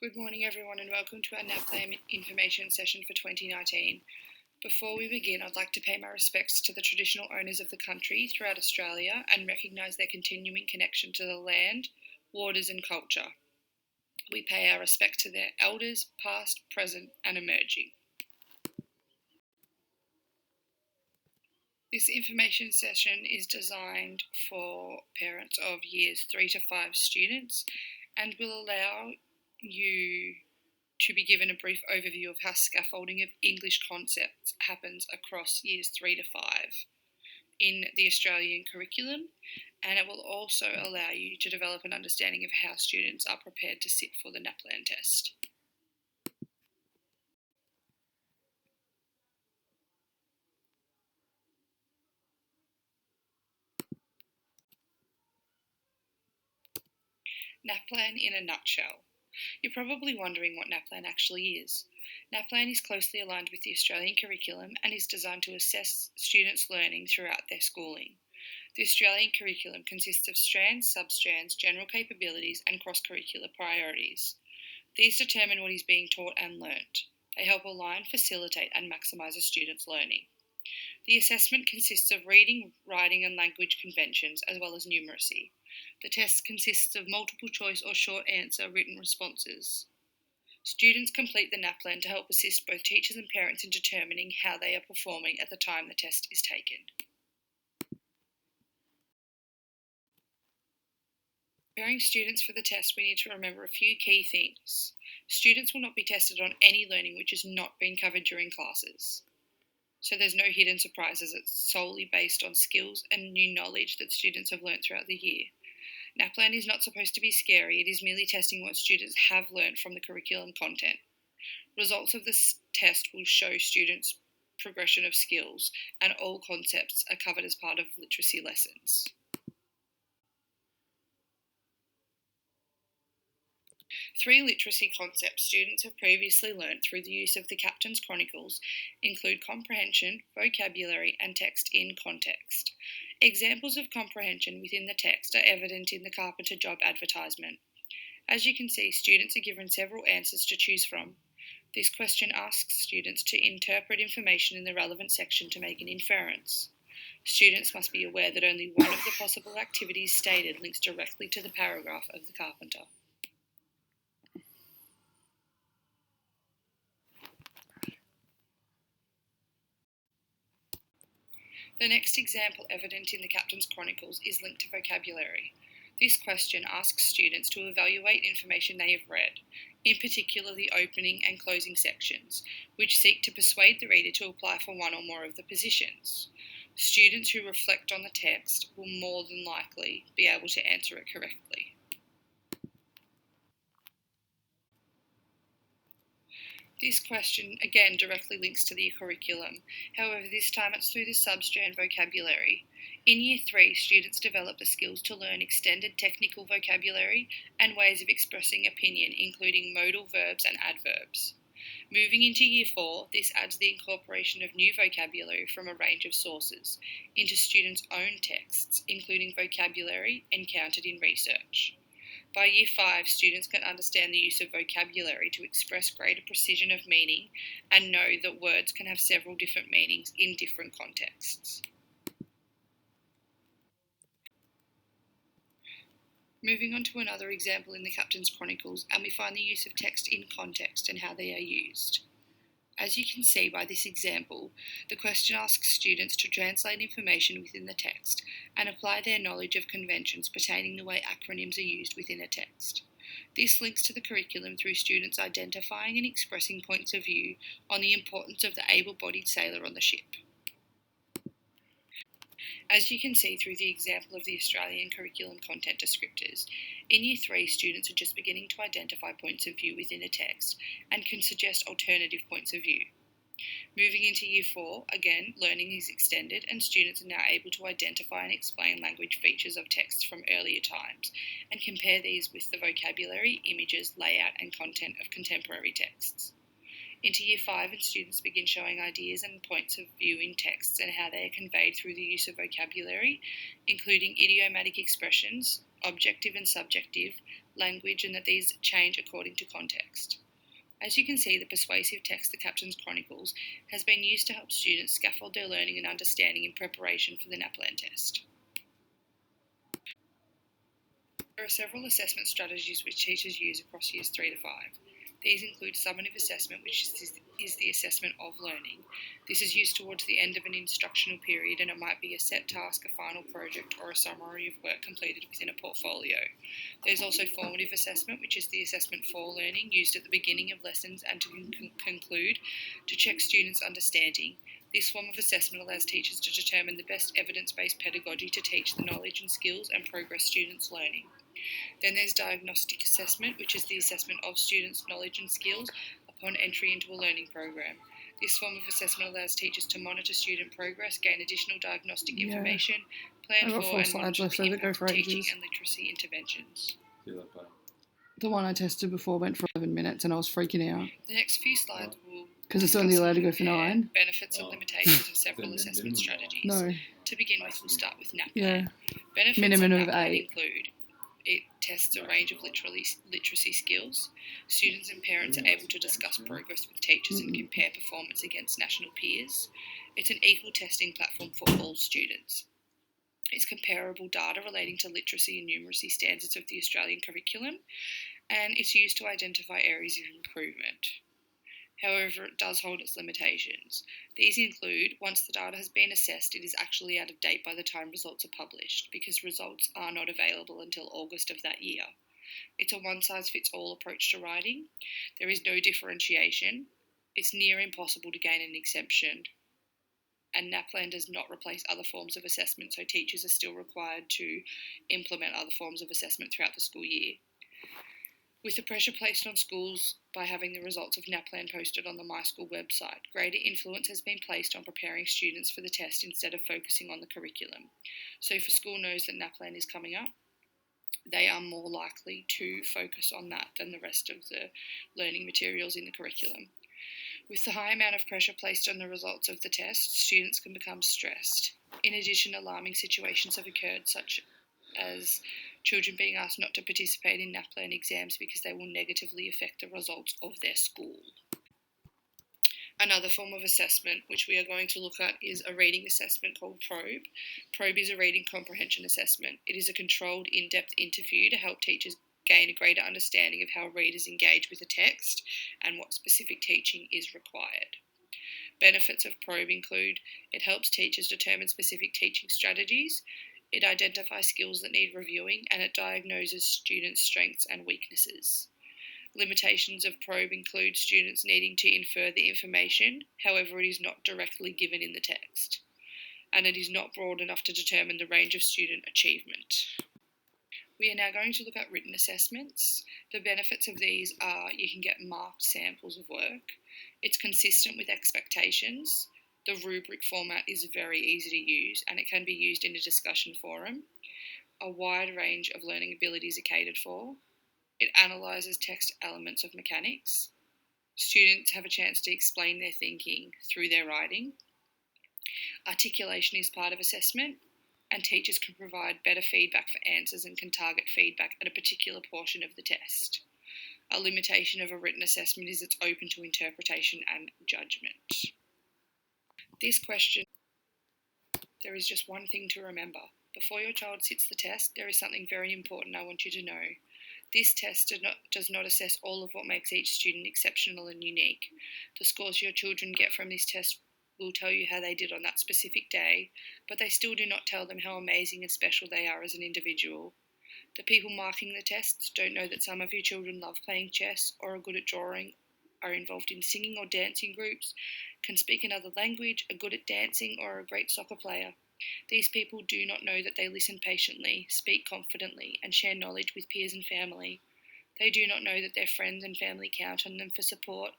Good morning everyone and welcome to our NAPLAN information session for 2019. Before we begin, I'd like to pay my respects to the traditional owners of the country throughout Australia and recognise their continuing connection to the land, waters and culture. We pay our respect to their elders, past, present and emerging. This information session is designed for parents of years 3 to 5 students and will allow you to be given a brief overview of how scaffolding of English concepts happens across years 3 to 5 in the Australian curriculum, and it will also allow you to develop an understanding of how students are prepared to sit for the NAPLAN test. NAPLAN in a nutshell. You're probably wondering what NAPLAN actually is. NAPLAN is closely aligned with the Australian curriculum and is designed to assess students' learning throughout their schooling. The Australian curriculum consists of strands, substrands, general capabilities and cross-curricular priorities. These determine what is being taught and learnt. They help align, facilitate and maximise a student's learning. The assessment consists of reading, writing and language conventions as well as numeracy. The test consists of multiple choice or short answer written responses. Students complete the NAPLAN to help assist both teachers and parents in determining how they are performing at the time the test is taken. Preparing students for the test, we need to remember a few key things. Students will not be tested on any learning which has not been covered during classes. So there's no hidden surprises, it's solely based on skills and new knowledge that students have learnt throughout the year. NAPLAN is not supposed to be scary, it is merely testing what students have learnt from the curriculum content. Results of this test will show students' progression of skills, and all concepts are covered as part of literacy lessons. 3 literacy concepts students have previously learnt through the use of the Captain's Chronicles include comprehension, vocabulary, and text in context. Examples of comprehension within the text are evident in the carpenter job advertisement. As you can see, students are given several answers to choose from. This question asks students to interpret information in the relevant section to make an inference. Students must be aware that only one of the possible activities stated links directly to the paragraph of the carpenter. The next example evident in the Captain's Chronicles is linked to vocabulary. This question asks students to evaluate information they have read, in particular the opening and closing sections, which seek to persuade the reader to apply for one or more of the positions. Students who reflect on the text will more than likely be able to answer it correctly. This question again directly links to the curriculum, however this time it's through the substrand vocabulary. In Year 3, students develop the skills to learn extended technical vocabulary and ways of expressing opinion, including modal verbs and adverbs. Moving into Year 4, this adds the incorporation of new vocabulary from a range of sources into students' own texts, including vocabulary encountered in research. By Year 5, students can understand the use of vocabulary to express greater precision of meaning and know that words can have several different meanings in different contexts. Moving on to another example in the Captain's Chronicles, and we find the use of text in context and how they are used. As you can see by this example, the question asks students to translate information within the text and apply their knowledge of conventions pertaining the way acronyms are used within a text. This links to the curriculum through students identifying and expressing points of view on the importance of the able-bodied sailor on the ship. As you can see through the example of the Australian curriculum content descriptors, in Year 3 students are just beginning to identify points of view within a text and can suggest alternative points of view. Moving into Year 4, again, learning is extended and students are now able to identify and explain language features of texts from earlier times and compare these with the vocabulary, images, layout and content of contemporary texts. Into Year 5, and students begin showing ideas and points of view in texts and how they are conveyed through the use of vocabulary, including idiomatic expressions, objective and subjective, language, and that these change according to context. As you can see, the persuasive text The Captain's Chronicles has been used to help students scaffold their learning and understanding in preparation for the NAPLAN test. There are several assessment strategies which teachers use across years 3 to 5. These include summative assessment, which is the assessment of learning. This is used towards the end of an instructional period, and it might be a set task, a final project, or a summary of work completed within a portfolio. There's also formative assessment, which is the assessment for learning, used at the beginning of lessons and to conclude to check students' understanding. This form of assessment allows teachers to determine the best evidence-based pedagogy to teach the knowledge and skills and progress students' learning. Then there's diagnostic assessment, which is the assessment of students' knowledge and skills upon entry into a learning program. This form of assessment allows teachers to monitor student progress, gain additional diagnostic information, plan for and monitor the impact of teaching and literacy interventions. The one I tested before went for 11 minutes and I was freaking out. The next few slides will because it's only allowed to go for 9. Benefits and limitations of several assessment strategies. No. To begin with, we'll start with NAPLAN. Yeah. Benefits Minimum of of NAPLAN 8. include it tests a range of literacy skills. Students and parents are able to discuss progress with teachers and compare performance against national peers. It's an equal testing platform for all students. It's comparable data relating to literacy and numeracy standards of the Australian curriculum, and it's used to identify areas of improvement. However, it does hold its limitations. These include, once the data has been assessed, it is actually out of date by the time results are published, because results are not available until August of that year. It's a one-size-fits-all approach to writing. There is no differentiation. It's near impossible to gain an exemption. And NAPLAN does not replace other forms of assessment, so teachers are still required to implement other forms of assessment throughout the school year. With the pressure placed on schools by having the results of NAPLAN posted on the My School website, greater influence has been placed on preparing students for the test instead of focusing on the curriculum. So if a school knows that NAPLAN is coming up, they are more likely to focus on that than the rest of the learning materials in the curriculum. With the high amount of pressure placed on the results of the test, students can become stressed. In addition, alarming situations have occurred, such as children being asked not to participate in NAPLAN exams because they will negatively affect the results of their school. Another form of assessment which we are going to look at is a reading assessment called PROBE. PROBE is a reading comprehension assessment. It is a controlled, in-depth interview to help teachers gain a greater understanding of how readers engage with a text and what specific teaching is required. Benefits of PROBE include it helps teachers determine specific teaching strategies, it identifies skills that need reviewing, and it diagnoses students' strengths and weaknesses. Limitations of PROBE include students needing to infer the information, however it is not directly given in the text, and it is not broad enough to determine the range of student achievement. We are now going to look at written assessments. The benefits of these are you can get marked samples of work, it's consistent with expectations, the rubric format is very easy to use and it can be used in a discussion forum, a wide range of learning abilities are catered for, it analyses text elements of mechanics, students have a chance to explain their thinking through their writing, articulation is part of assessment, and teachers can provide better feedback for answers and can target feedback at a particular portion of the test. A limitation of a written assessment is it's open to interpretation and judgment. This question, there is just one thing to remember. Before your child sits the test, there is something very important I want you to know. This test does not assess all of what makes each student exceptional and unique. The scores your children get from this test will tell you how they did on that specific day, but they still do not tell them how amazing and special they are as an individual. The people marking the tests don't know that some of your children love playing chess or are good at drawing, are involved in singing or dancing groups, can speak another language, are good at dancing, or are a great soccer player. These people do not know that they listen patiently, speak confidently, and share knowledge with peers and family. They do not know that their friends and family count on them for support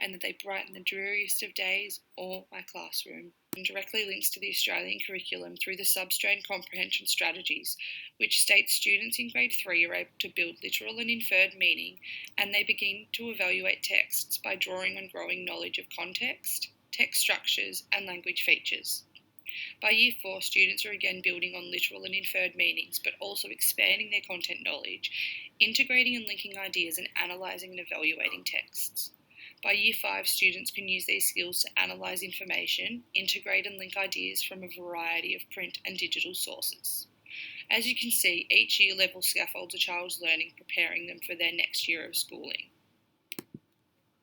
and that they brighten the dreariest of days or my classroom. And directly links to the Australian curriculum through the substrain comprehension strategies, which states students in grade 3 are able to build literal and inferred meaning, and they begin to evaluate texts by drawing on growing knowledge of context, text structures, and language features. By Year 4, students are again building on literal and inferred meanings, but also expanding their content knowledge, integrating and linking ideas, and analysing and evaluating texts. By Year 5, students can use these skills to analyse information, integrate and link ideas from a variety of print and digital sources. As you can see, each year level scaffolds a child's learning, preparing them for their next year of schooling.